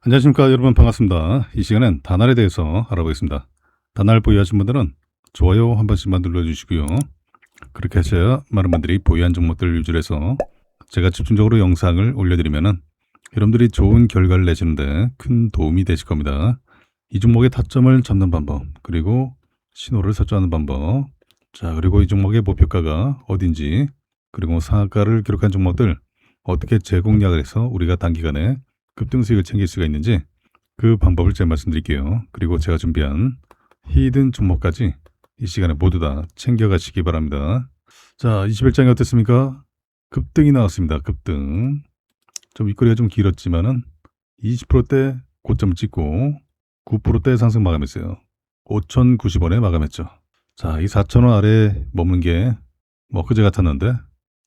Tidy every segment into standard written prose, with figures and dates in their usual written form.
안녕하십니까 여러분, 반갑습니다. 이 시간엔 다날에 대해서 알아보겠습니다. 다날 보유하신 분들은 좋아요 한 번씩만 눌러주시고요. 그렇게 하셔야 많은 분들이 보유한 종목들을 유지를 해서 제가 집중적으로 영상을 올려드리면은 여러분들이 좋은 결과를 내시는데 큰 도움이 되실 겁니다. 이 종목의 타점을 잡는 방법, 그리고 신호를 설정하는 방법, 자 그리고 이 종목의 목표가가 어딘지, 그리고 상한가를 기록한 종목들 어떻게 재공략을 해서 우리가 단기간에 급등수익을 챙길 수가 있는지 그 방법을 제가 말씀드릴게요. 그리고 제가 준비한 히든 종목까지 이 시간에 모두 다 챙겨가시기 바랍니다. 자, 21장이 어땠습니까? 급등이 나왔습니다. 급등. 좀 윗거리가 좀 길었지만은 20%대 고점을 찍고 9%대 상승 마감했어요. 5,090원에 마감했죠. 자, 이 4,000원 아래에 머무는 게 그제 같았는데,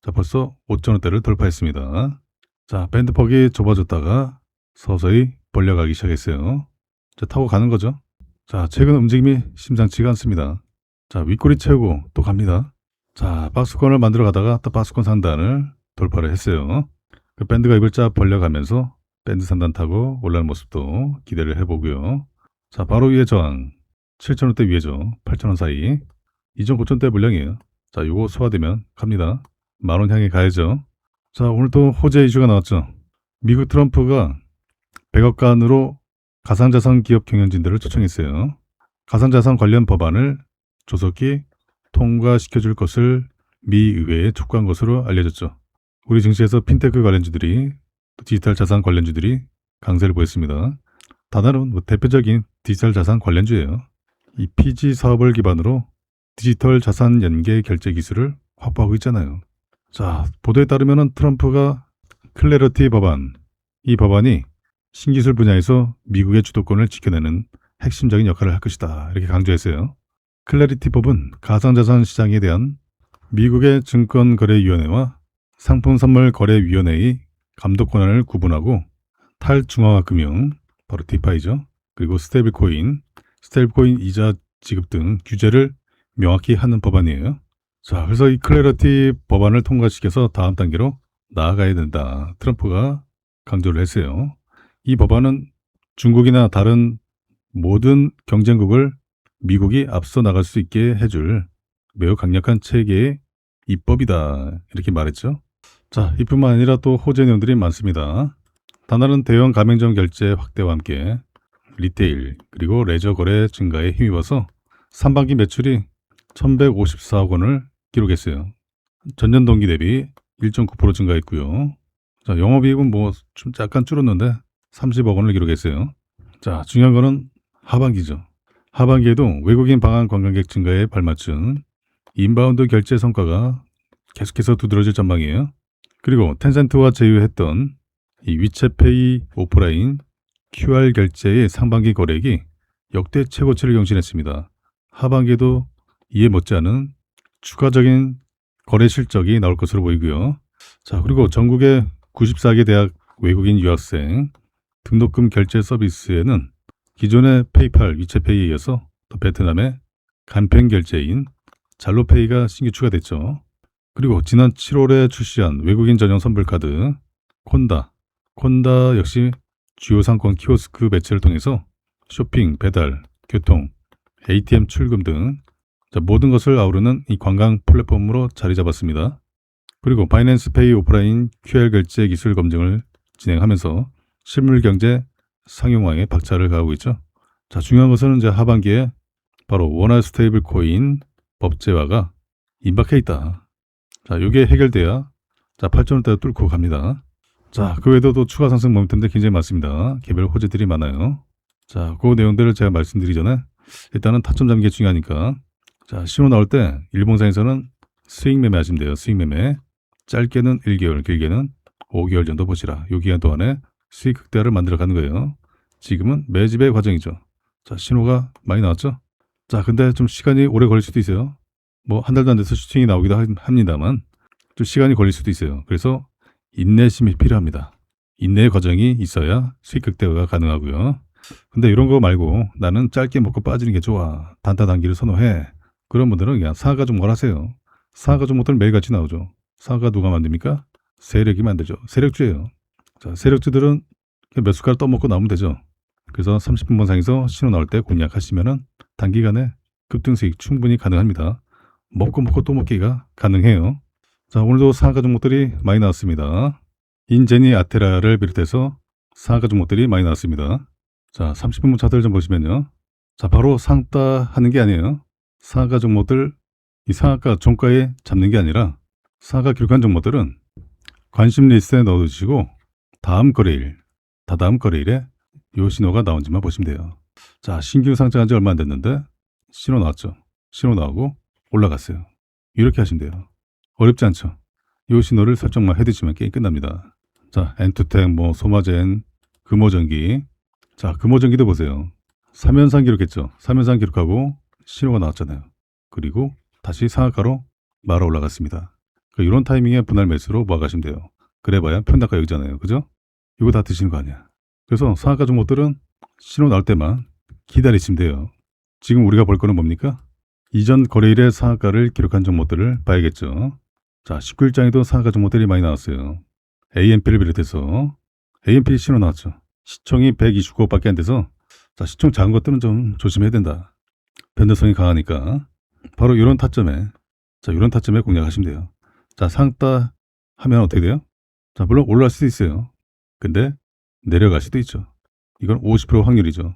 자, 벌써 5,000원대를 돌파했습니다. 자, 밴드폭이 좁아졌다가 서서히 벌려가기 시작했어요. 자, 타고 가는 거죠. 자, 최근 움직임이 심상치가 않습니다. 자, 윗꼬리 채우고 또 갑니다. 자, 박스권을 만들어 가다가 또 박스권 상단을 돌파를 했어요. 그 밴드가 입을 쫙 벌려가면서 밴드 상단 타고 올라가는 모습도 기대를 해보고요. 자, 바로 위에 저항 7,000원대 위에죠. 8,000원 사이 2.9천대 물량이에요. 자, 요거 소화되면 갑니다. 만원 향해 가야죠. 자, 오늘 또 호재 이슈가 나왔죠. 미국 트럼프가 100억 간으로 가상자산 기업 경영진들을 초청했어요. 가상자산 관련 법안을 조속히 통과시켜줄 것을 미 의회에 촉구한 것으로 알려졌죠. 우리 증시에서 핀테크 관련주들이, 디지털 자산 관련주들이 강세를 보였습니다. 다나는 대표적인 디지털 자산 관련주예요. 이 PG 사업을 기반으로 디지털 자산 연계 결제 기술을 확보하고 있잖아요. 자, 보도에 따르면 트럼프가 클래리티 법안, 이 법안이 신기술 분야에서 미국의 주도권을 지켜내는 핵심적인 역할을 할 것이다, 이렇게 강조했어요. 클래리티 법은 가상자산 시장에 대한 미국의 증권거래위원회와 상품선물거래위원회의 감독 권한을 구분하고 탈중앙화 금융, 바로 디파이죠. 그리고 스테이블코인 이자 지급 등 규제를 명확히 하는 법안이에요. 자, 그래서 이 클래리티 법안을 통과시켜서 다음 단계로 나아가야 된다, 트럼프가 강조를 했어요. 이 법안은 중국이나 다른 모든 경쟁국을 미국이 앞서 나갈 수 있게 해줄 매우 강력한 체계의 입법이다, 이렇게 말했죠. 자, 이뿐만 아니라 또 호재 내용들이 많습니다. 다나는 대형 가맹점 결제 확대와 함께 리테일 그리고 레저 거래 증가에 힘입어서 3반기 매출이 1,154억 원을 기록했어요. 전년 동기 대비 1.9% 증가했고요. 자, 영업이익은 좀 약간 줄었는데 30억 원을 기록했어요. 자, 중요한 거는 하반기죠. 하반기에도 외국인 방한 관광객 증가에 발맞춘 인바운드 결제 성과가 계속해서 두드러질 전망이에요. 그리고 텐센트와 제휴했던 이 위챗페이 오프라인 QR 결제의 상반기 거래액이 역대 최고치를 경신했습니다. 하반기에도 이에 못지않은 추가적인 거래 실적이 나올 것으로 보이고요. 자, 그리고 전국의 94개 대학 외국인 유학생 등록금 결제 서비스에는 기존의 페이팔, 위챗페이에 이어서 또 베트남의 간편 결제인 잘로페이가 신규 추가됐죠. 그리고 지난 7월에 출시한 외국인 전용 선불카드 콘다 역시 주요 상권 키오스크 매체를 통해서 쇼핑, 배달, 교통, ATM 출금 등 모든 것을 아우르는 이 관광 플랫폼으로 자리 잡았습니다. 그리고 바이낸스 페이 오프라인 QR 결제 기술 검증을 진행하면서 실물 경제 상용화에 박차를 가하고 있죠. 자, 중요한 것은 이제 하반기에 바로 원화 스테이블 코인 법제화가 임박해 있다. 자, 이게 해결돼야 8,000원대 뚫고 갑니다. 자, 그 외에도 또 추가 상승 모멘텀들 굉장히 많습니다. 개별 호재들이 많아요. 자, 그 내용들을 제가 말씀드리기 전에 일단은 타점 잡는 게 중요하니까, 자, 신호 나올 때 일봉상에서는 스윙 매매 하시면 돼요. 스윙 매매. 짧게는 1개월, 길게는 5개월 정도 보시라. 이 기간 동안에 수익 극대화를 만들어 가는 거예요. 지금은 매집의 과정이죠. 자, 신호가 많이 나왔죠? 자, 근데 좀 시간이 오래 걸릴 수도 있어요. 한 달도 안 돼서 슈팅이 나오기도 합니다만 좀 시간이 걸릴 수도 있어요. 그래서 인내심이 필요합니다. 인내의 과정이 있어야 수익 극대화가 가능하고요. 근데 이런 거 말고 나는 짧게 먹고 빠지는 게 좋아, 단타 단기를 선호해, 그런 분들은 그냥 상하가 종목을 하세요. 상하가 종목들은 매일같이 나오죠. 상하가 누가 만듭니까? 세력이 만들죠. 세력주예요. 자, 세력주들은 몇 숟갈 떠먹고 나오면 되죠. 그래서 30분번 상에서 신호 나올 때 공략하시면은 단기간에 급등수익 충분히 가능합니다. 먹고 또 먹기가 가능해요. 자, 오늘도 상한가 종목들이 많이 나왔습니다. 인제니, 아테라를 비롯해서 상한가 종목들이 많이 나왔습니다. 자, 30분분 차트를 좀 보시면요. 자, 바로 상따 하는 게 아니에요. 상한가 종목들, 이 상한가 종가에 잡는 게 아니라 상한가 기록한 종목들은 관심 리스트에 넣어두시고 다다음 거래일에 요 신호가 나온지만 보시면 돼요. 자, 신규 상장한 지 얼마 안 됐는데 신호 나왔죠. 신호 나오고 올라갔어요. 이렇게 하시면 돼요. 어렵지 않죠. 요 신호를 설정만 해두시면 게임 끝납니다. 자, 엔투텍, 소마젠, 금호전기. 자, 금호전기도 보세요. 3연상 기록했죠. 3연상 기록하고 신호가 나왔잖아요. 그리고 다시 상한가로 말아 올라갔습니다. 이런 타이밍에 분할 매수로 모아가시면 돼요. 그래봐야 편단가 여기잖아요. 그죠? 이거 다 드시는 거 아니야. 그래서 상한가 종목들은 신호 나올 때만 기다리시면 돼요. 지금 우리가 볼 거는 뭡니까? 이전 거래일의 상한가를 기록한 종목들을 봐야겠죠. 자, 19일장에도 상한가 종목들이 많이 나왔어요. AMP를 비롯해서 AMP 신호 나왔죠. 시총이 129억밖에 안 돼서 자, 시총 작은 것들은 좀 조심해야 된다. 변동성이 강하니까 바로 이런 타점에 공략하시면 돼요. 자, 상따 하면 어떻게 돼요? 자, 물론 올라갈 수도 있어요. 근데 내려갈 수도 있죠. 이건 50% 확률이죠.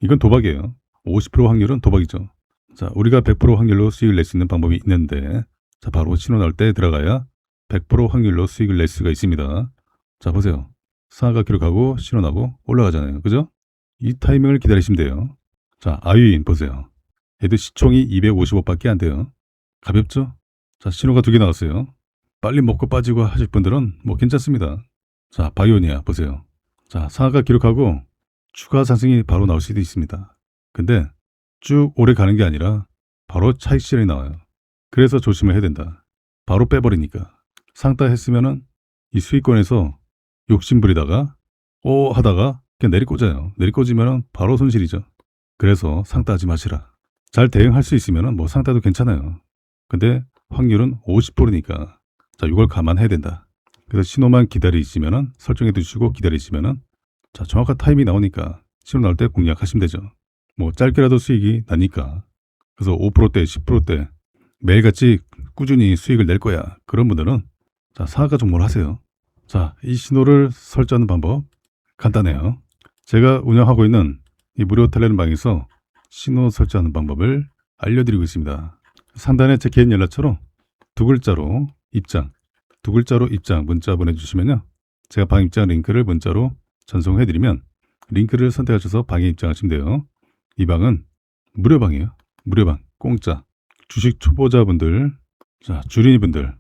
이건 도박이에요. 50% 확률은 도박이죠. 자, 우리가 100% 확률로 수익을 낼 수 있는 방법이 있는데 자, 바로 신호 나올 때 들어가야 100% 확률로 수익을 낼 수가 있습니다. 자, 보세요. 상한가 기록하고 신호 나고 올라가잖아요. 그죠? 이 타이밍을 기다리시면 돼요. 자, 아유인 보세요. 얘도 시총이 250억밖에 안 돼요. 가볍죠? 자, 신호가 2개 나왔어요. 빨리 먹고 빠지고 하실 분들은 괜찮습니다. 자, 바이오니아 보세요. 자, 상한가 기록하고 추가 상승이 바로 나올 수도 있습니다. 근데 쭉 오래 가는 게 아니라 바로 차익 실현이 나와요. 그래서 조심을 해야 된다. 바로 빼버리니까. 상따 했으면은 이 수익권에서 욕심 부리다가 하다가 그냥 내리꽂아요. 내리꽂으면은 바로 손실이죠. 그래서 상따하지 마시라. 잘 대응할 수 있으면은 상따도 괜찮아요. 근데 확률은 50%니까 자, 이걸 감안해야 된다. 그래서 신호만 기다리시면은 설정해 두시고 기다리시면은 자, 정확한 타임이 나오니까 신호 나올 때 공략하시면 되죠. 짧게라도 수익이 나니까. 그래서 5%대, 10%대 매일같이 꾸준히 수익을 낼 거야. 그런 분들은 자, 상한가 종목을 하세요. 자, 이 신호를 설정하는 방법 간단해요. 제가 운영하고 있는 이 무료 텔레그램방에서 신호 설정하는 방법을 알려드리고 있습니다. 상단에 제 개인 연락처로 두 글자로 입장 문자 보내주시면요. 제가 방 입장 링크를 문자로 전송해드리면 링크를 선택하셔서 방에 입장하시면 돼요. 이 방은 무료방이에요. 무료방, 공짜. 주식 초보자분들, 자, 주린이분들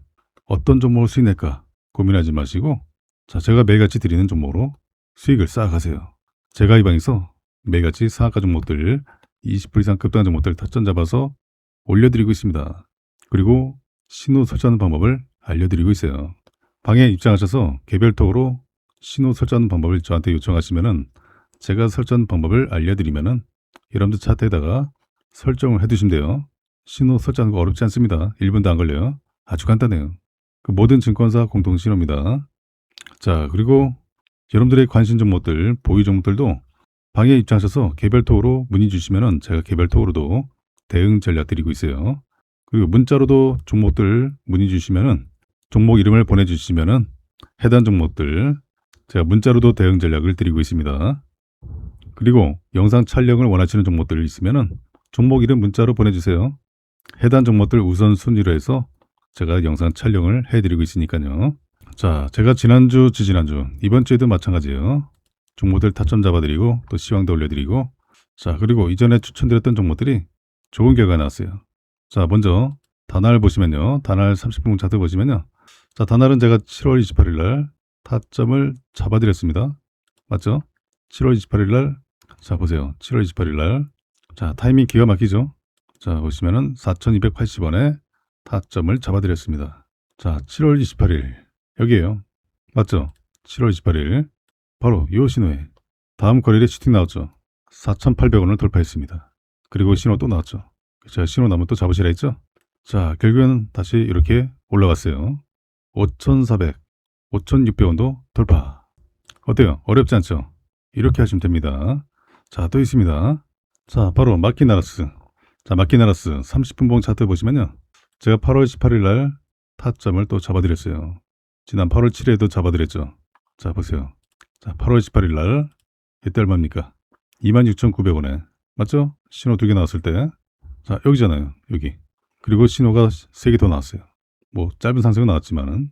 어떤 종목을 수익 낼까 고민하지 마시고 자, 제가 매일같이 드리는 종목으로 수익을 쌓아가세요. 제가 이 방에서 매일같이 상한가 종목들 20% 이상 급등한 종목들 타점 잡아서 올려드리고 있습니다. 그리고 신호 설정하는 방법을 알려드리고 있어요. 방에 입장하셔서 개별톡으로 신호 설정하는 방법을 저한테 요청하시면은 제가 설정 방법을 알려드리면은 여러분들 차트에다가 설정을 해두시면 돼요. 신호 설정하는 거 어렵지 않습니다. 1분도 안 걸려요. 아주 간단해요. 모든 증권사 공통 신호입니다. 자, 그리고 여러분들의 관심 종목들, 보유 종목들도 방에 입장하셔서 개별톡으로 문의 주시면은 제가 개별톡으로도 대응 전략 드리고 있어요. 그리고 문자로도 종목들 문의 주시면은 종목 이름을 보내주시면은 해당 종목들 제가 문자로도 대응 전략을 드리고 있습니다. 그리고 영상 촬영을 원하시는 종목들 있으면은 종목 이름 문자로 보내주세요. 해당 종목들 우선순위로 해서 제가 영상 촬영을 해드리고 있으니까요. 자, 제가 지난주, 지지난주, 이번 주에도 마찬가지예요. 종목들 타점 잡아드리고 또 시황도 올려드리고 자, 그리고 이전에 추천드렸던 종목들이 좋은 결과 나왔어요. 자, 먼저 다날 보시면요. 다날 30분 차트 보시면요. 자, 다날은 제가 7월 28일 날 타점을 잡아드렸습니다. 맞죠? 7월 28일 날 자, 보세요. 7월 28일 날 자, 타이밍 기가 막히죠? 자, 보시면은 4,280원에 타점을 잡아드렸습니다. 자, 7월 28일 여기에요. 맞죠? 7월 28일 바로 이 신호에 다음 거래일에 슈팅 나왔죠. 4,800원을 돌파했습니다. 그리고 신호 또 나왔죠. 자, 신호 나면 또 잡으시라 했죠? 자, 결국에는 다시 이렇게 올라갔어요. 5,400, 5,600원도 돌파. 어때요? 어렵지 않죠? 이렇게 하시면 됩니다. 자, 또 있습니다. 자, 바로 마키나라스. 자, 마키나라스 30분봉 차트 보시면요. 제가 8월 18일 날 타점을 또 잡아드렸어요. 지난 8월 7일에도 잡아드렸죠. 자, 보세요. 자, 8월 18일 날 이때 얼마입니까? 26,900원에 맞죠? 신호 2개 나왔을 때. 자, 여기잖아요. 여기. 그리고 신호가 3개 더 나왔어요. 뭐 짧은 상승은 나왔지만은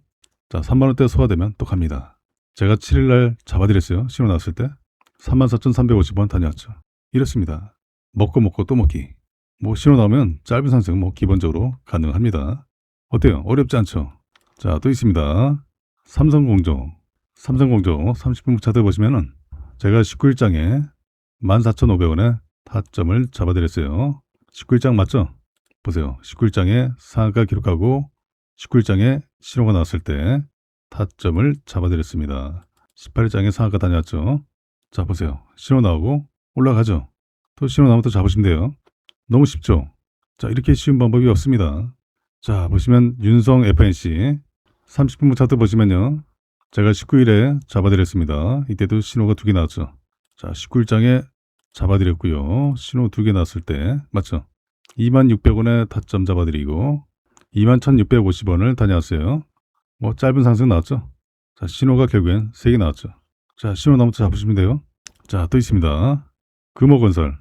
자, 3만원대 소화되면 또 갑니다. 제가 7일 날 잡아드렸어요. 신호 나왔을 때 34,350원 다녀왔죠. 이렇습니다. 먹고 또 먹기. 뭐 신호 나오면 짧은 상승 뭐 기본적으로 가능합니다. 어때요? 어렵지 않죠? 자, 또 있습니다. 삼성공조 30분 차트 보시면은 제가 19일장에 14,500원에 타점을 잡아드렸어요. 19일장 맞죠? 보세요. 19일장에 상한가 기록하고 19일장에 신호가 나왔을 때 타점을 잡아드렸습니다. 18일장에 상한가 다녀왔죠. 자, 보세요. 신호 나오고 올라가죠. 또 신호 나오면 또 잡으시면 돼요. 너무 쉽죠? 자, 이렇게 쉬운 방법이 없습니다. 자, 보시면 윤성 FNC 30분 차트 보시면요. 제가 19일에 잡아드렸습니다. 이때도 신호가 2개 나왔죠. 자, 19일장에 잡아드렸고요. 신호 2개 나왔을 때 맞죠? 26,600원에 타점 잡아드리고 21,650원을 다녀왔어요. 뭐 짧은 상승 나왔죠? 자, 신호가 결국엔 3개 나왔죠. 자, 신호 나오면 잡으시면 돼요. 자, 또 있습니다. 금호건설.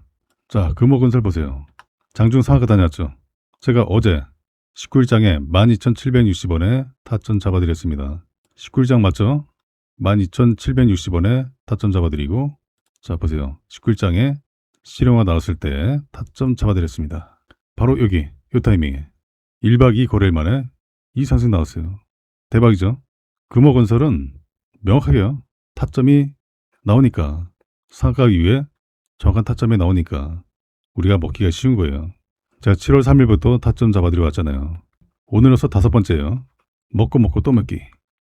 자, 금호건설 보세요. 장중 상한가 다녀왔죠. 제가 어제 19일장에 12,760원에 타점 잡아드렸습니다. 19일장 맞죠? 12,760원에 타점 잡아드리고 자, 보세요. 19일장에 신호가 나왔을 때 타점 잡아드렸습니다. 바로 여기 이 타이밍에 1박 2 거래일 만에 이 상승 나왔어요. 대박이죠? 금호건설은 명확하게요. 타점이 나오니까 상한가 이후에 정확한 타점이 나오니까 우리가 먹기가 쉬운 거예요. 제가 7월 3일부터 타점 잡아드려 왔잖아요. 오늘로서 5번째예요. 먹고 또 먹기.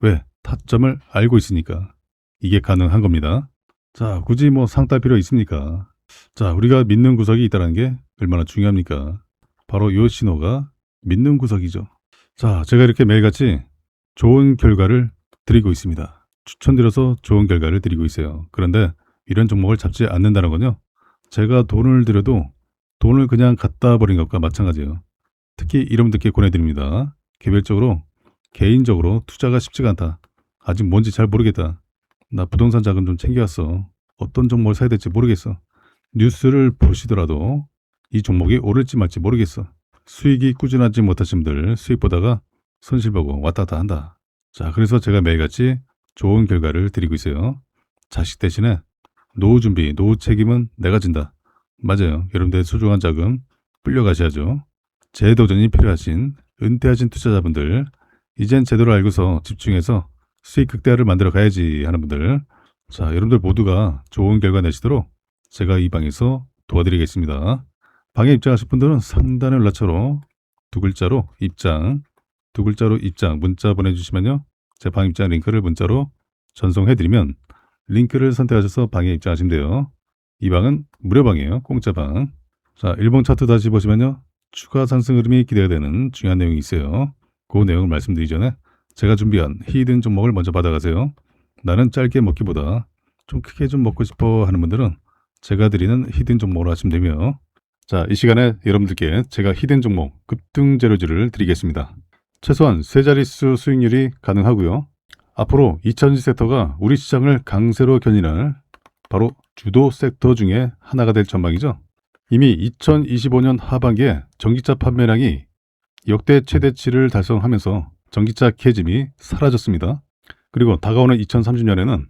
왜? 타점을 알고 있으니까 이게 가능한 겁니다. 자, 굳이 뭐 상 딸 필요 있습니까? 자, 우리가 믿는 구석이 있다는 게 얼마나 중요합니까? 바로 이 신호가 믿는 구석이죠. 자, 제가 이렇게 매일같이 좋은 결과를 드리고 있습니다. 추천드려서 좋은 결과를 드리고 있어요. 그런데 이런 종목을 잡지 않는다는 건요. 제가 돈을 들여도 돈을 그냥 갖다 버린 것과 마찬가지예요. 특히 이름듣게 권해드립니다. 개별적으로, 개인적으로 투자가 쉽지가 않다. 아직 뭔지 잘 모르겠다. 나 부동산 자금 좀 챙겨왔어. 어떤 종목을 사야 될지 모르겠어. 뉴스를 보시더라도 이 종목이 오를지 말지 모르겠어. 수익이 꾸준하지 못하신 분들 수익 보다가 손실 보고 왔다 갔다 한다. 자, 그래서 제가 매일같이 좋은 결과를 드리고 있어요. 자식 대신에 노후 준비, 노후 책임은 내가 진다. 맞아요. 여러분들의 소중한 자금 불려가셔야죠. 재도전이 필요하신 은퇴하신 투자자분들 이젠 제대로 알고서 집중해서 수익 극대화를 만들어 가야지 하는 분들 자, 여러분들 모두가 좋은 결과 내시도록 제가 이 방에서 도와드리겠습니다. 방에 입장하실 분들은 상단의 연락처로 2글자로 입장, 2글자로 입장 문자 보내주시면요. 제 방 입장 링크를 문자로 전송해드리면 링크를 선택하셔서 방에 입장하시면 돼요. 이 방은 무료방이에요. 공짜방. 자, 일봉 차트 다시 보시면요. 추가 상승 흐름이 기대가 되는 중요한 내용이 있어요. 그 내용을 말씀드리기 전에 제가 준비한 히든 종목을 먼저 받아가세요. 나는 짧게 먹기보다 좀 크게 좀 먹고 싶어 하는 분들은 제가 드리는 히든 종목으로 하시면 되며 자, 이 시간에 여러분들께 제가 히든 종목 급등 재료주를 드리겠습니다. 최소한 3자릿수 수익률이 가능하고요. 앞으로 2차전지 섹터가 우리 시장을 강세로 견인할 바로 주도 섹터 중에 하나가 될 전망이죠. 이미 2025년 하반기에 전기차 판매량이 역대 최대치를 달성하면서 전기차 캐즘이 사라졌습니다. 그리고 다가오는 2030년에는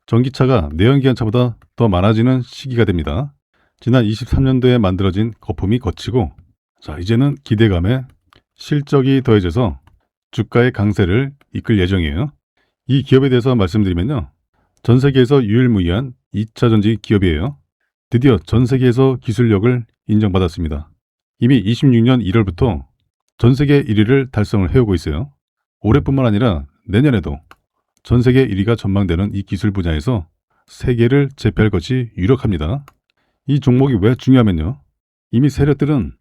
전기차가 내연기관차보다 더 많아지는 시기가 됩니다. 지난 23년도에 만들어진 거품이 거치고 자, 이제는 기대감에 실적이 더해져서 주가의 강세를 이끌 예정이에요. 이 기업에 대해서 말씀드리면요. 전 세계에서 유일무이한 2차전지 기업이에요. 드디어 전 세계에서 기술력을 인정받았습니다. 이미 26년 1월부터 전 세계 1위를 달성을 해오고 있어요. 올해뿐만 아니라 내년에도 전 세계 1위가 전망되는 이 기술 분야에서 세계를 제패할 것이 유력합니다. 이 종목이 왜 중요하면요. 이미 세력들은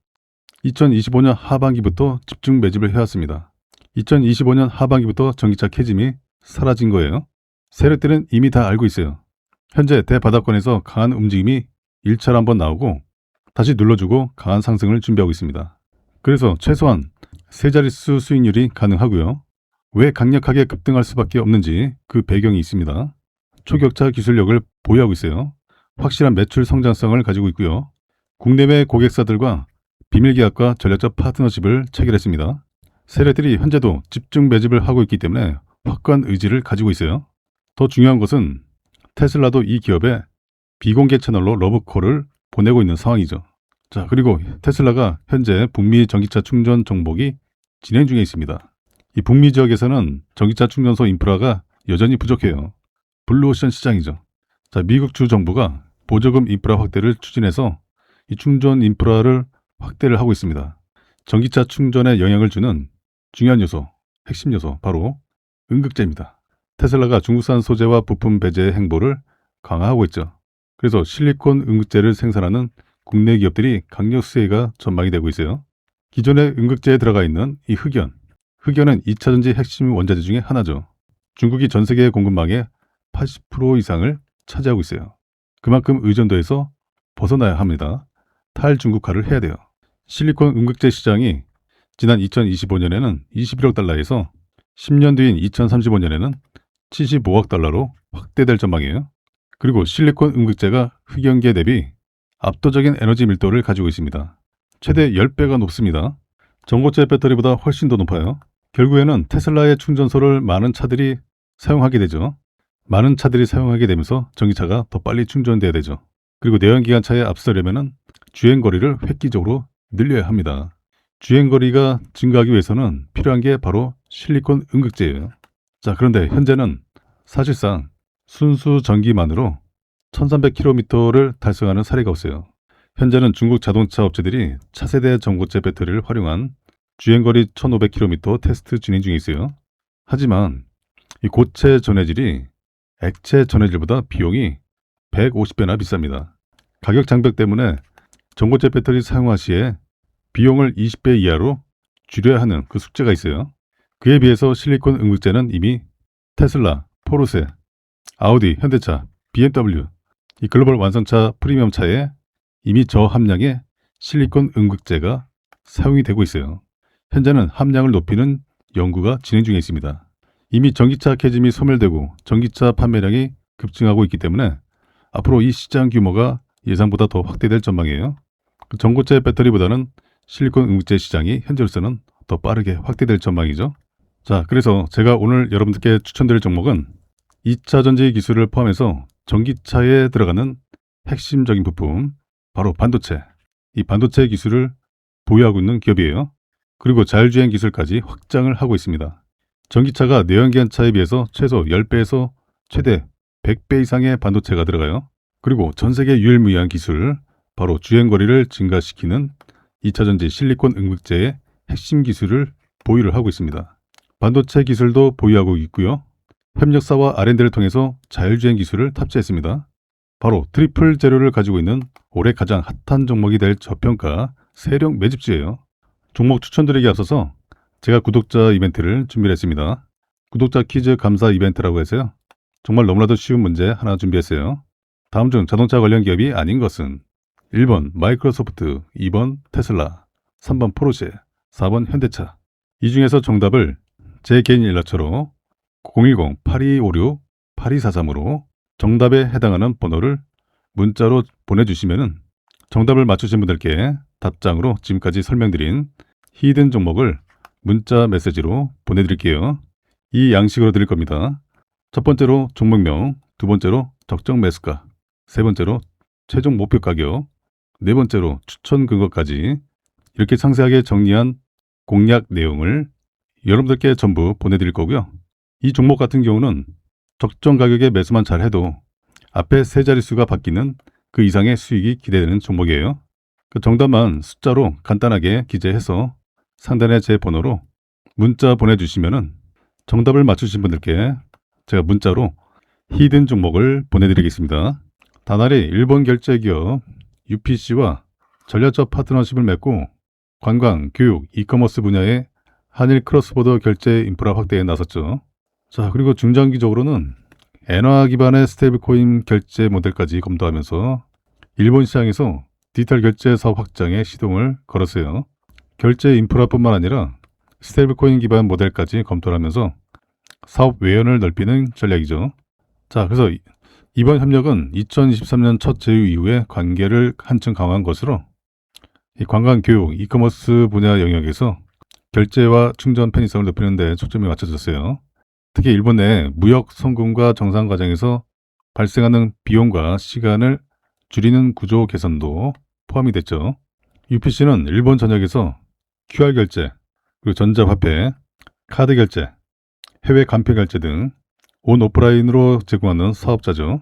2025년 하반기부터 집중 매집을 해왔습니다. 2025년 하반기부터 전기차 캐즘이 사라진 거예요. 세력들은 이미 다 알고 있어요. 현재 대바닥권에서 강한 움직임이 1차로 한번 나오고 다시 눌러주고 강한 상승을 준비하고 있습니다. 그래서 최소한 세 자릿수 수익률이 가능하고요. 왜 강력하게 급등할 수밖에 없는지 그 배경이 있습니다. 초격차 기술력을 보유하고 있어요. 확실한 매출 성장성을 가지고 있고요. 국내외 고객사들과 비밀계약과 전략적 파트너십을 체결했습니다. 세력들이 현재도 집중 매집을 하고 있기 때문에 확고한 의지를 가지고 있어요. 더 중요한 것은 테슬라도 이 기업에 비공개 채널로 러브콜을 보내고 있는 상황이죠. 자, 그리고 테슬라가 현재 북미 전기차 충전 정복이 진행 중에 있습니다. 이 북미 지역에서는 전기차 충전소 인프라가 여전히 부족해요. 블루오션 시장이죠. 자, 미국 주 정부가 보조금 인프라 확대를 추진해서 이 충전 인프라를 확대를 하고 있습니다. 전기차 충전에 영향을 주는 중요한 요소, 핵심 요소, 바로 음극재입니다. 테슬라가 중국산 소재와 부품 배제 행보를 강화하고 있죠. 그래서 실리콘 음극재를 생산하는 국내 기업들이 강력 수혜가 전망이 되고 있어요. 기존의 음극재에 들어가 있는 이 흑연, 흑연은 2차전지 핵심 원자재 중에 하나죠. 중국이 전 세계 공급망의 80% 이상을 차지하고 있어요. 그만큼 의존도에서 벗어나야 합니다. 탈중국화를 해야 돼요. 실리콘 음극재 시장이 지난 2025년에는 21억 달러에서 10년 뒤인 2035년에는 75억 달러로 확대될 전망이에요. 그리고 실리콘 음극재가 흑연계 대비 압도적인 에너지 밀도를 가지고 있습니다. 최대 10배가 높습니다. 전고체 배터리보다 훨씬 더 높아요. 결국에는 테슬라의 충전소를 많은 차들이 사용하게 되죠. 많은 차들이 사용하게 되면서 전기차가 더 빨리 충전돼야 되죠. 그리고 내연기관차에 앞서려면 주행거리를 획기적으로 늘려야 합니다. 주행거리가 증가하기 위해서는 필요한 게 바로 실리콘 음극재예요. 자, 그런데 현재는 사실상 순수 전기만으로 1300km를 달성하는 사례가 없어요. 현재는 중국 자동차 업체들이 차세대 전고체 배터리를 활용한 주행거리 1500km 테스트 진행 중에 있어요. 하지만 이 고체 전해질이 액체 전해질보다 비용이 150배나 비쌉니다. 가격 장벽 때문에 전고체 배터리 사용화 시에 비용을 20배 이하로 줄여야 하는 그 숙제가 있어요. 그에 비해서 실리콘 음극재는 이미 테슬라, 포르쉐, 아우디, 현대차, BMW, 이 글로벌 완성차 프리미엄 차에 이미 저함량의 실리콘 음극재가 사용이 되고 있어요. 현재는 함량을 높이는 연구가 진행 중에 있습니다. 이미 전기차 캐즘이 소멸되고 전기차 판매량이 급증하고 있기 때문에 앞으로 이 시장 규모가 예상보다 더 확대될 전망이에요. 전고체 배터리보다는 실리콘 음극재 시장이 현재로서는 더 빠르게 확대될 전망이죠. 자, 그래서 제가 오늘 여러분들께 추천드릴 종목은 2차 전지 기술을 포함해서 전기차에 들어가는 핵심적인 부품, 바로 반도체. 이 반도체 기술을 보유하고 있는 기업이에요. 그리고 자율주행 기술까지 확장을 하고 있습니다. 전기차가 내연기관차에 비해서 최소 10배에서 최대 100배 이상의 반도체가 들어가요. 그리고 전 세계 유일무이한 기술, 바로 주행거리를 증가시키는 2차전지 실리콘 음극재의 핵심 기술을 보유를 하고 있습니다. 반도체 기술도 보유하고 있고요. 협력사와 R&D를 통해서 자율주행 기술을 탑재했습니다. 바로 트리플 재료를 가지고 있는 올해 가장 핫한 종목이 될 저평가 세력 매집주예요. 종목 추천드리기 앞서서 제가 구독자 이벤트를 준비했습니다. 구독자 퀴즈 감사 이벤트라고 해서요. 정말 너무나도 쉬운 문제 하나 준비했어요. 다음 중 자동차 관련 기업이 아닌 것은 1번 마이크로소프트, 2번 테슬라, 3번 포르쉐, 4번 현대차. 이 중에서 정답을 제 개인 연락처로 010-8256-8243으로 정답에 해당하는 번호를 문자로 보내주시면 정답을 맞추신 분들께 답장으로 지금까지 설명드린 히든 종목을 문자 메시지로 보내드릴게요. 이 양식으로 드릴 겁니다. 첫 번째로 종목명, 두 번째로 적정 매수가, 세 번째로 최종 목표 가격, 네 번째로 추천 근거까지 이렇게 상세하게 정리한 공략 내용을 여러분들께 전부 보내드릴 거고요. 이 종목 같은 경우는 적정 가격에 매수만 잘 해도 앞에 세 자릿수가 바뀌는 그 이상의 수익이 기대되는 종목이에요. 그 정답만 숫자로 간단하게 기재해서 상단에 제 번호로 문자 보내주시면 정답을 맞추신 분들께 제가 문자로 히든 종목을 보내드리겠습니다. 다나리 일본 결제기업 UPC와 전략적 파트너십을 맺고 관광, 교육, 이커머스 분야의 한일 크로스보더 결제 인프라 확대에 나섰죠. 자, 그리고 중장기적으로는 엔화 기반의 스테이블 코인 결제 모델까지 검토하면서 일본 시장에서 디지털 결제 사업 확장에 시동을 걸었어요. 결제 인프라뿐만 아니라 스테이블 코인 기반 모델까지 검토를 하면서 사업 외연을 넓히는 전략이죠. 자, 그래서 이번 협력은 2023년 첫 제휴 이후에 관계를 한층 강화한 것으로 이 관광, 교육, 이커머스 분야 영역에서 결제와 충전 편의성을 높이는 데 초점이 맞춰졌어요. 특히 일본 내 무역 성공과 정상 과정에서 발생하는 비용과 시간을 줄이는 구조 개선도 포함이 됐죠. UPC는 일본 전역에서 QR 결제, 그리고 전자화폐, 카드 결제, 해외 간편 결제 등 온 오프라인으로 제공하는 사업자죠.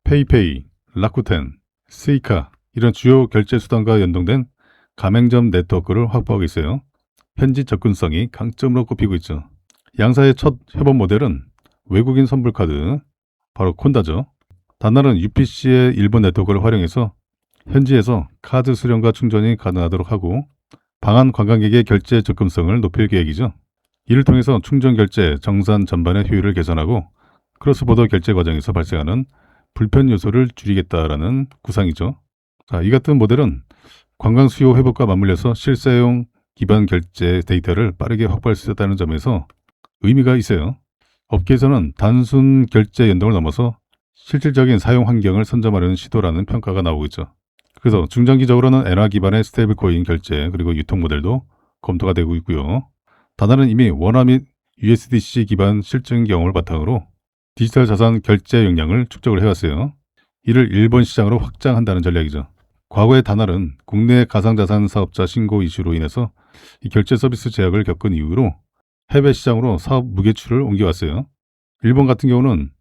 페이페이, 라쿠텐, 스이카 이런 주요 결제 수단과 연동된 가맹점 네트워크를 확보하고 있어요. 현지 접근성이 강점으로 꼽히고 있죠. 양사의 첫 협업 모델은 외국인 선불카드, 바로 콘다죠. 다날은 UPC의 일본 네트워크를 활용해서 현지에서 카드 수령과 충전이 가능하도록 하고 방한 관광객의 결제 접근성을 높일 계획이죠. 이를 통해서 충전 결제, 정산 전반의 효율을 개선하고 크로스보더 결제 과정에서 발생하는 불편 요소를 줄이겠다라는 구상이죠. 자, 이 같은 모델은 관광 수요 회복과 맞물려서 실사용 기반 결제 데이터를 빠르게 확보할 수 있다는 점에서 의미가 있어요. 업계에서는 단순 결제 연동을 넘어서 실질적인 사용 환경을 선점하려는 시도라는 평가가 나오고 있죠. 그래서 중장기적으로는 엔화 기반의 스테이블 코인 결제 그리고 유통 모델도 검토가 되고 있고요. 다나는 이미 원화 및 USDC 기반 실증 경험을 바탕으로 디지털 자산 결제 역량을 축적을 해왔어요. 이를 일본 시장으로 확장한다는 전략이죠. 과거의 다날은 국내 가상자산 사업자 신고 이슈로 인해서 이 결제 서비스 제약을 겪은 이후로 해외 시장으로 사업 무게추를 옮겨왔어요. 일본 같은 경우는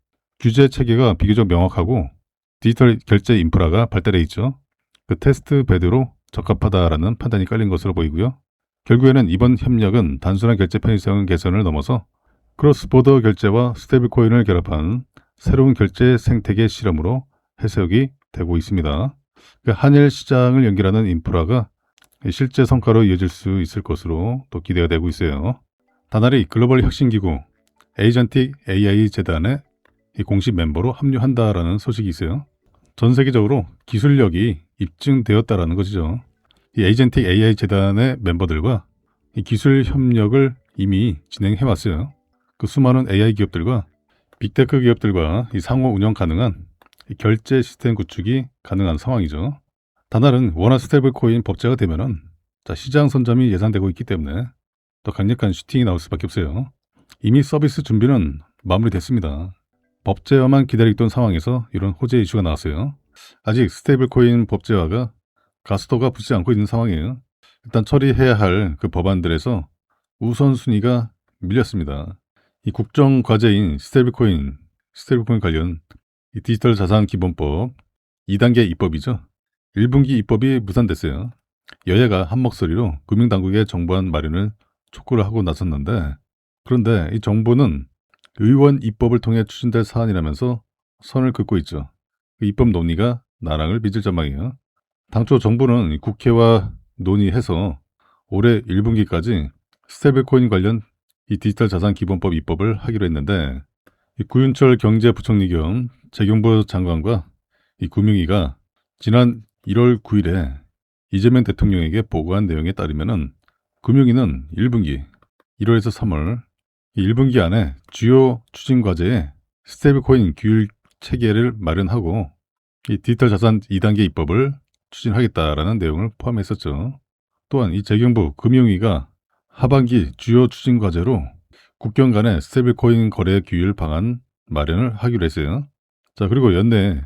규제 체계가 비교적 명확하고 디지털 결제 인프라가 발달해 있죠. 그 테스트 베드로 적합하다라는 판단이 깔린 것으로 보이고요. 결국에는 이번 협력은 단순한 결제 편의성 개선을 넘어서 크로스보더 결제와 스테이블 코인을 결합한 새로운 결제 생태계 실험으로 해석이 되고 있습니다. 한일 시장을 연결하는 인프라가 실제 성과로 이어질 수 있을 것으로 또 기대가 되고 있어요. 다날이 글로벌 혁신기구 에이전틱 AI 재단의 공식 멤버로 합류한다라는 소식이 있어요. 전 세계적으로 기술력이 입증되었다라는 것이죠. 이 에이전틱 AI 재단의 멤버들과 이 기술 협력을 이미 진행해 왔어요. 그 수많은 AI 기업들과 빅테크 기업들과 이 상호 운영 가능한 이 결제 시스템 구축이 가능한 상황이죠. 다날은 원화 스테이블 코인 법제가 되면은 시장 선점이 예상되고 있기 때문에 더 강력한 슈팅이 나올 수밖에 없어요. 이미 서비스 준비는 마무리됐습니다. 법제화만 기다리던 상황에서 이런 호재 이슈가 나왔어요. 아직 스테이블 코인 법제화가 가속도가 붙지 않고 있는 상황이에요. 일단 처리해야 할 그 법안들에서 우선순위가 밀렸습니다. 이 국정 과제인 스테이블 코인 관련 이 디지털 자산 기본법 2단계 입법이죠. 1분기 입법이 무산됐어요. 여야가 한 목소리로 금융당국의 정부안 마련을 촉구를 하고 나섰는데, 그런데 이 정부는 의원 입법을 통해 추진될 사안이라면서 선을 긋고 있죠. 그 입법 논의가 나랑을 빚을 전망이에요. 당초 정부는 국회와 논의해서 올해 1분기까지 스테이블 코인 관련 이 디지털 자산 기본법 입법을 하기로 했는데, 이 구윤철 경제부총리 겸 재경부 장관과 이 금융위가 지난 1월 9일에 이재명 대통령에게 보고한 내용에 따르면은 금융위는 1분기 1월에서 3월 1분기 안에 주요 추진 과제에 스테이블 코인 규율 체계를 마련하고 이 디지털 자산 2단계 입법을 추진하겠다라는 내용을 포함했었죠. 또한 이 재경부 금융위가 하반기 주요 추진 과제로 국경 간의 스테이블 코인 거래 규율 방안 마련을 하기로 했어요. 자, 그리고 연내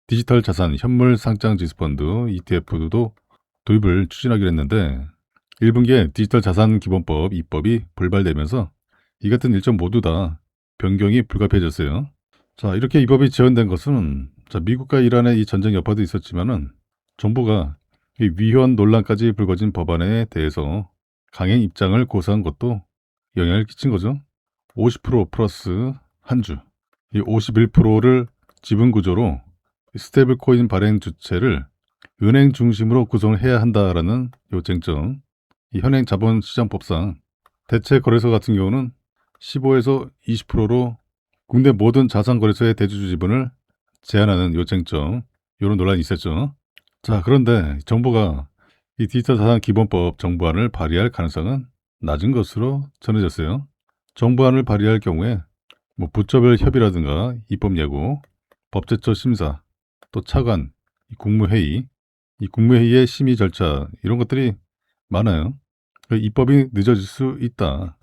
디지털 자산 현물 상장 지수 펀드 ETF도 도입을 추진하기로 했는데 1분기에 디지털 자산 기본법 입법이 불발되면서 이 같은 일정 모두 다 변경이 불가피해졌어요. 자, 이렇게 입법이 지연된 것은 미국과 이란의 이 전쟁 여파도 있었지만은 정부가 이 위헌 논란까지 불거진 법안에 대해서 강행 입장을 고수한 것도 영향을 끼친 거죠. 50% 플러스 한 주, 이 51%를 지분 구조로 스테이블 코인 발행 주체를 은행 중심으로 구성을 해야 한다라는 요 쟁점. 이 현행 자본시장법상 대체 거래소 같은 경우는 15에서 20%로 국내 모든 자산거래소의 대주주 지분을 제한하는 요쟁점, 이런 논란이 있었죠. 자, 그런데 정부가 이 디지털 자산 기본법 정부안을 발의할 가능성은 낮은 것으로 전해졌어요. 정부안을 발의할 경우에 뭐 부처별 협의라든가 입법 예고, 법제처 심사, 또 차관, 이 국무회의, 이 국무회의의 심의 절차 이런 것들이 많아요. 그 입법이 늦어질 수 있다.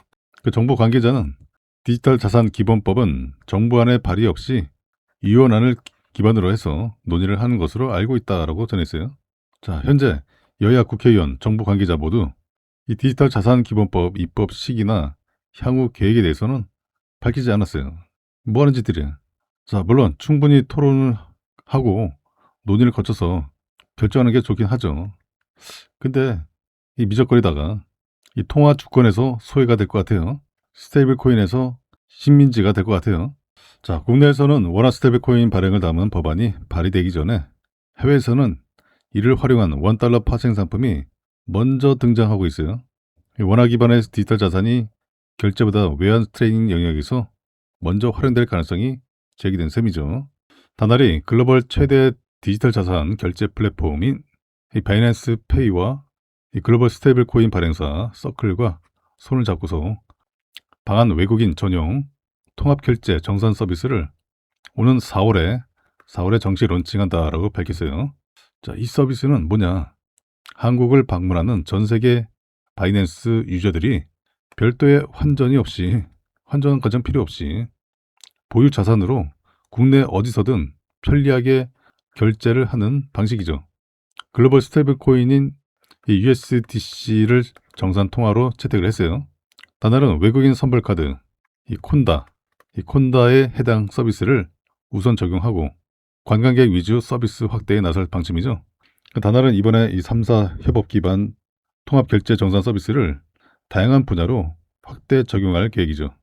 그 정부 관계자는 디지털 자산 기본법은 정부안의 발의 없이 유언안을 기반으로 해서 논의를 하는 것으로 알고 있다라고 전했어요. 자, 현재 여야 국회의원, 정부 관계자 모두 이 디지털 자산 기본법 입법 시기나 향후 계획에 대해서는 밝히지 않았어요. 뭐 하는 짓들이야. 자, 물론 충분히 토론을 하고 논의를 거쳐서 결정하는 게 좋긴 하죠. 근데 이 미적거리다가 이 통화 주권에서 소외가 될 것 같아요. 스테이블 코인에서 식민지가 될 것 같아요. 자, 국내에서는 원화 스테이블 코인 발행을 담은 법안이 발의되기 전에 해외에서는 이를 활용한 원달러 파생 상품이 먼저 등장하고 있어요. 이 원화 기반의 디지털 자산이 결제보다 외환 트레이딩 영역에서 먼저 활용될 가능성이 제기된 셈이죠. 다날이 글로벌 최대 디지털 자산 결제 플랫폼인 이 바이낸스 페이와 이 글로벌 스테이블 코인 발행사 서클과 손을 잡고서 방한 외국인 전용 통합 결제 정산 서비스를 오는 4월에 정식 론칭한다라고 밝혔어요. 자, 이 서비스는 뭐냐? 한국을 방문하는 전 세계 바이낸스 유저들이 별도의 환전 과정 필요 없이 보유 자산으로 국내 어디서든 편리하게 결제를 하는 방식이죠. 글로벌 스테이블 코인인 이 USDC를 정산 통화로 채택을 했어요. 다날은 외국인 선불카드 이 콘다에 해당 서비스를 우선 적용하고 관광객 위주 서비스 확대에 나설 방침이죠. 다날은 이번에 이 3사 협업 기반 통합 결제 정산 서비스를 다양한 분야로 확대 적용할 계획이죠.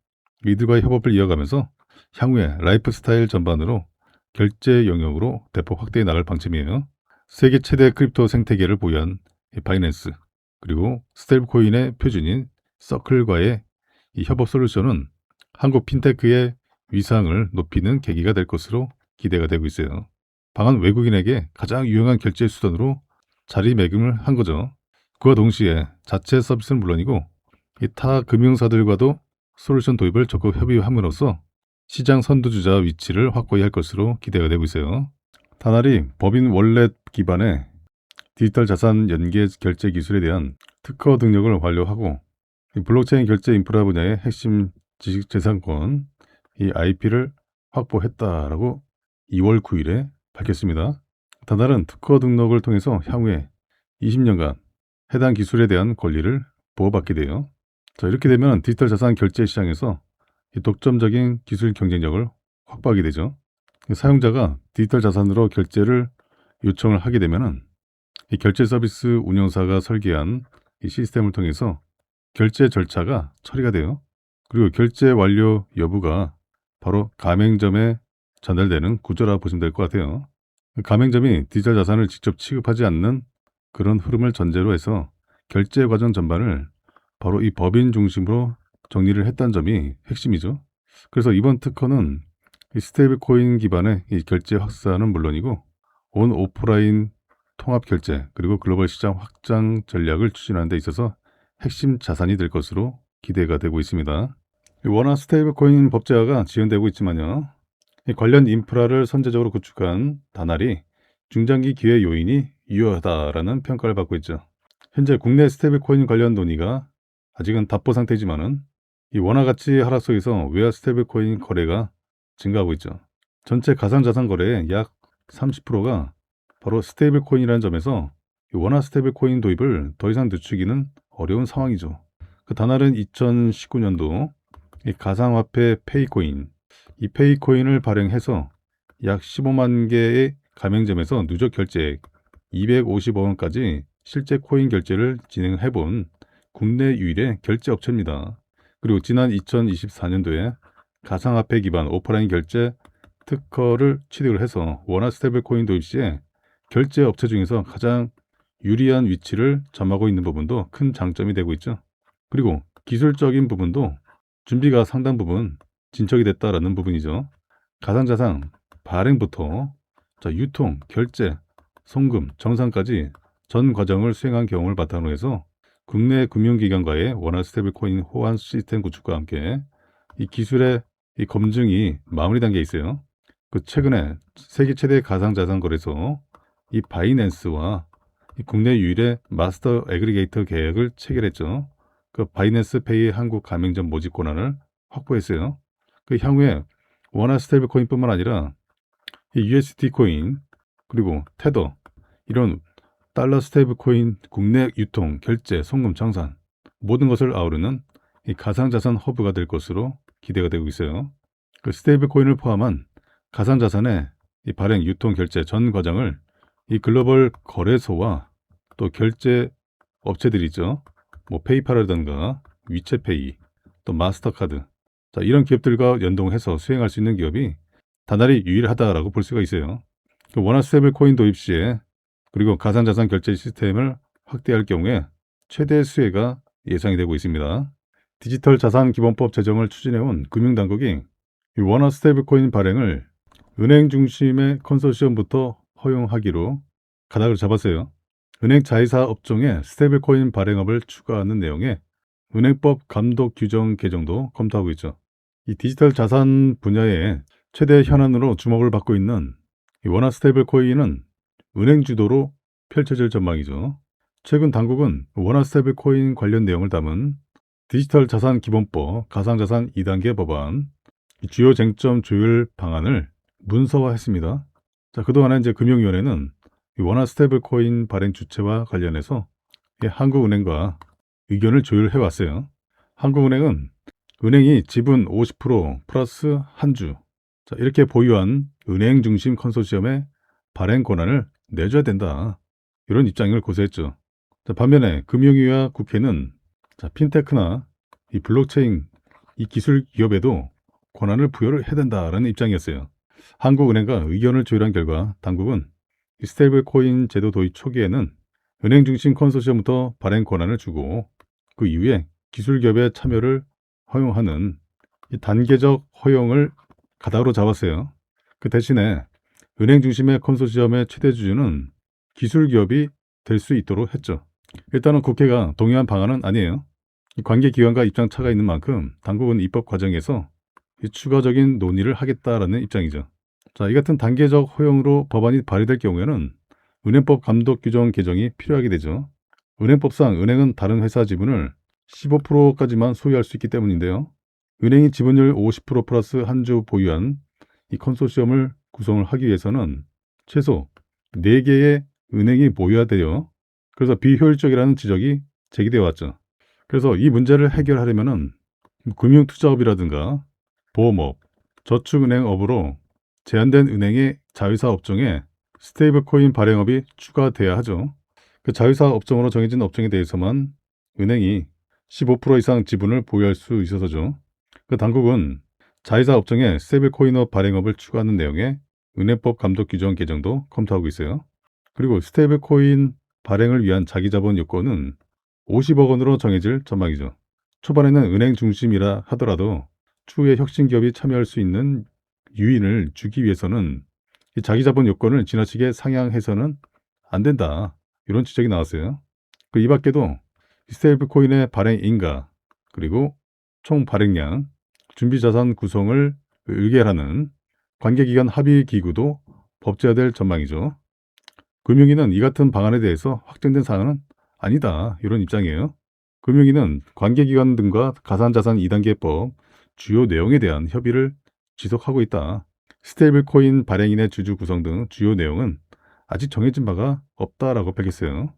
이들과의 협업을 이어가면서 향후에 라이프 스타일 전반으로 결제 영역으로 대폭 확대해 나갈 방침이에요. 세계 최대 크립토 생태계를 보유한 바이낸스 그리고 스테이블 코인의 표준인 서클과의 이 협업 솔루션은 한국 핀테크의 위상을 높이는 계기가 될 것으로 기대가 되고 있어요. 방한 외국인에게 가장 유용한 결제 수단으로 자리매김을 한 거죠. 그와 동시에 자체 서비스는 물론이고 이 타 금융사들과도 솔루션 도입을 적극 협의함으로써 시장 선두주자 위치를 확고히 할 것으로 기대가 되고 있어요. 다날이 법인 월렛 기반의 디지털 자산 연계 결제 기술에 대한 특허 등록을 완료하고 이 블록체인 결제 인프라 분야의 핵심 지식재산권 이 IP를 확보했다라고 2월 9일에 밝혔습니다. 다날은 특허 등록을 통해서 향후에 20년간 해당 기술에 대한 권리를 보호받게 돼요. 자, 이렇게 되면 디지털 자산 결제 시장에서 이 독점적인 기술 경쟁력을 확보하게 되죠. 사용자가 디지털 자산으로 결제를 요청을 하게 되면은 이 결제 서비스 운영사가 설계한 이 시스템을 통해서 결제 절차가 처리가 돼요. 그리고 결제 완료 여부가 바로 가맹점에 전달되는 구조라 보시면 될 것 같아요. 가맹점이 디지털 자산을 직접 취급하지 않는 그런 흐름을 전제로 해서 결제 과정 전반을 바로 이 법인 중심으로 정리를 했다는 점이 핵심이죠. 그래서 이번 특허는 이 스테이블 코인 기반의 이 결제 확산은 물론이고 온 오프라인 통합 결제 그리고 글로벌 시장 확장 전략을 추진하는 데 있어서 핵심 자산이 될 것으로 기대가 되고 있습니다. 원화 스테이블 코인 법제화가 지연되고 있지만요. 이 관련 인프라를 선제적으로 구축한 다날이 중장기 기회 요인이 유효하다라는 평가를 받고 있죠. 현재 국내 스테이블 코인 관련 논의가 아직은 답보 상태지만은 이 원화 가치 하락 속에서 외화 스테이블 코인 거래가 증가하고 있죠. 전체 가상자산 거래의 약 30%가 바로 스테이블 코인이라는 점에서 이 원화 스테이블 코인 도입을 더 이상 늦추기는 어려운 상황이죠. 그 다날은 2019년도 이 가상화폐 페이코인, 이 페이코인을 발행해서 약 15만 개의 가맹점에서 누적 결제액 250억 원까지 실제 코인 결제를 진행해본 국내 유일의 결제 업체입니다. 그리고 지난 2024년도에 가상화폐 기반 오프라인 결제 특허를 취득을 해서 원화 스테이블 코인 도입 시에 결제 업체 중에서 가장 유리한 위치를 점하고 있는 부분도 큰 장점이 되고 있죠. 그리고 기술적인 부분도 준비가 상당 부분 진척이 됐다라는 부분이죠. 가상자산 발행부터 유통, 결제, 송금, 정산까지 전 과정을 수행한 경험을 바탕으로 해서 국내 금융기관과의 원화 스테이블코인 호환 시스템 구축과 함께 이 기술의 이 검증이 마무리 단계에 있어요. 최근에 세계 최대 가상자산 거래소 이 바이낸스와 이 국내 유일의 마스터 애그리게이터 계약을 체결했죠. 바이낸스 페이 한국 가맹점 모집 권한을 확보했어요. 향후에 원화 스테이블코인뿐만 아니라 이 USD 코인 그리고 테더 이런 달러 스테이블코인 국내 유통, 결제, 송금, 정산 모든 것을 아우르는 이 가상자산 허브가 될 것으로 기대가 되고 있어요. 스테이블코인을 포함한 가상자산의 이 발행, 유통, 결제 전 과정을 이 글로벌 거래소와 또 결제 업체들이 있죠. 페이팔이라든가 위챗페이, 또 마스터카드 이런 기업들과 연동해서 수행할 수 있는 기업이 다날이 유일하다라고 볼 수가 있어요. 원화 스테이블코인 도입 시에 그리고 가상자산 결제 시스템을 확대할 경우에 최대 수혜가 예상이 되고 있습니다. 디지털 자산 기본법 제정을 추진해온 금융당국이 이 원화 스테이블코인 발행을 은행 중심의 컨소시엄부터 허용하기로 가닥을 잡았어요. 은행 자회사 업종에 스테이블코인 발행업을 추가하는 내용의 은행법 감독 규정 개정도 검토하고 있죠. 이 디지털 자산 분야의 최대 현안으로 주목을 받고 있는 이 원화 스테이블코인은 은행 주도로 펼쳐질 전망이죠. 최근 당국은 원화 스테이블코인 관련 내용을 담은 디지털 자산 기본법 가상자산 2단계 법안 주요 쟁점 조율 방안을 문서화했습니다. 그동안에 이제 금융위원회는 이 원화 스테이블코인 발행 주체와 관련해서 한국은행과 의견을 조율해 왔어요. 한국은행은 은행이 지분 50% 플러스 한 주 이렇게 보유한 은행 중심 컨소시엄의 발행 권한을 내줘야 된다. 이런 입장을 고수했죠. 반면에 금융위와 국회는 핀테크나 이 블록체인 이 기술 기업에도 권한을 부여를 해야 된다라는 입장이었어요. 한국은행과 의견을 조율한 결과 당국은 이 스테이블코인 제도 도입 초기에는 은행 중심 컨소시엄부터 발행 권한을 주고 그 이후에 기술 기업의 참여를 허용하는 이 단계적 허용을 가닥으로 잡았어요. 대신에 은행 중심의 컨소시엄의 최대 주주는 기술 기업이 될 수 있도록 했죠. 일단은 국회가 동의한 방안은 아니에요. 관계 기관과 입장 차가 있는 만큼 당국은 입법 과정에서 추가적인 논의를 하겠다라는 입장이죠. 이 같은 단계적 허용으로 법안이 발의될 경우에는 은행법 감독 규정 개정이 필요하게 되죠. 은행법상 은행은 다른 회사 지분을 15%까지만 소유할 수 있기 때문인데요. 은행이 지분율 50% 플러스 한 주 보유한 이 컨소시엄을 구성을 하기 위해서는 최소 4개의 은행이 모여야 돼요. 그래서 비효율적이라는 지적이 제기되어 왔죠. 그래서 이 문제를 해결하려면은 금융투자업이라든가 보험업, 저축은행업으로 제한된 은행의 자회사 업종에 스테이블코인 발행업이 추가돼야 하죠. 자회사 업종으로 정해진 업종에 대해서만 은행이 15% 이상 지분을 보유할 수 있어서죠. 당국은 자회사 업종에 스테이블코인업 발행업을 추가하는 내용의 은행법 감독 규정 개정도 검토하고 있어요. 그리고 스테이블코인 발행을 위한 자기자본 요건은 50억 원으로 정해질 전망이죠. 초반에는 은행 중심이라 하더라도 추후에 혁신기업이 참여할 수 있는 유인을 주기 위해서는 이 자기자본 요건을 지나치게 상향해서는 안 된다. 이런 지적이 나왔어요. 이 밖에도 스테이블코인의 발행 인가 그리고 총 발행량, 준비자산 구성을 의결하는 관계기관 합의기구도 법제화될 전망이죠. 금융위는 이 같은 방안에 대해서 확정된 사항은 아니다. 이런 입장이에요. 금융위는 관계기관 등과 가상자산 2단계법 주요 내용에 대한 협의를 지속하고 있다. 스테이블코인 발행인의 주주 구성 등 주요 내용은 아직 정해진 바가 없다라고 밝혔어요.